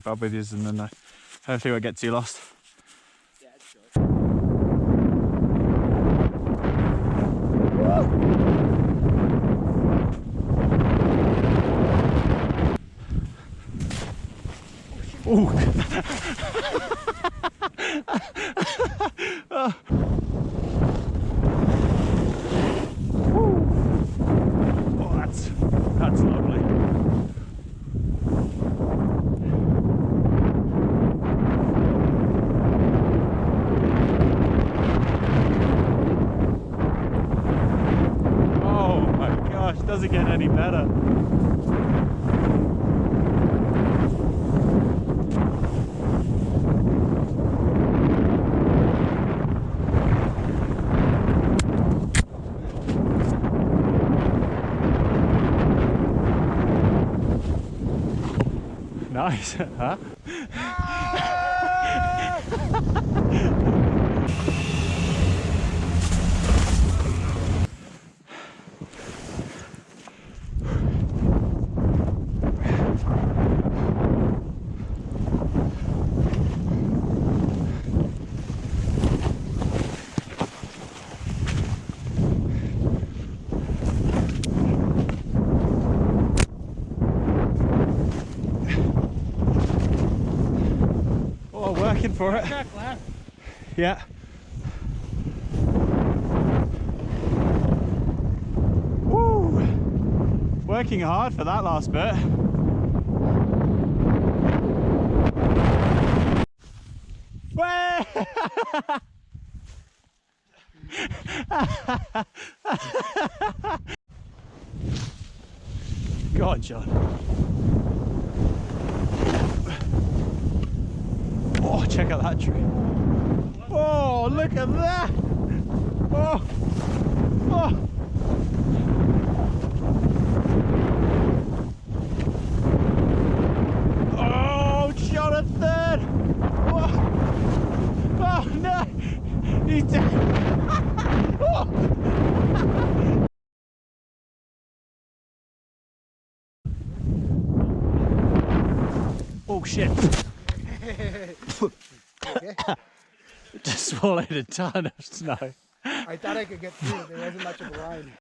I'll be with you, and then hopefully won't get too lost. Yeah, sure. Oh. Oh, that's lovely. Oh my gosh, doesn't get any better. Nice, huh? Oh, working for it. Yeah. Woo! Working hard for that last bit. Go on, John. Oh, check out that tree. Oh, look at that. Oh, oh. Oh, Jonathan. Oh, oh no. He's dead. Oh. Oh shit. Okay. Just swallowed a ton of snow. I thought I could get through it. There wasn't much of a line.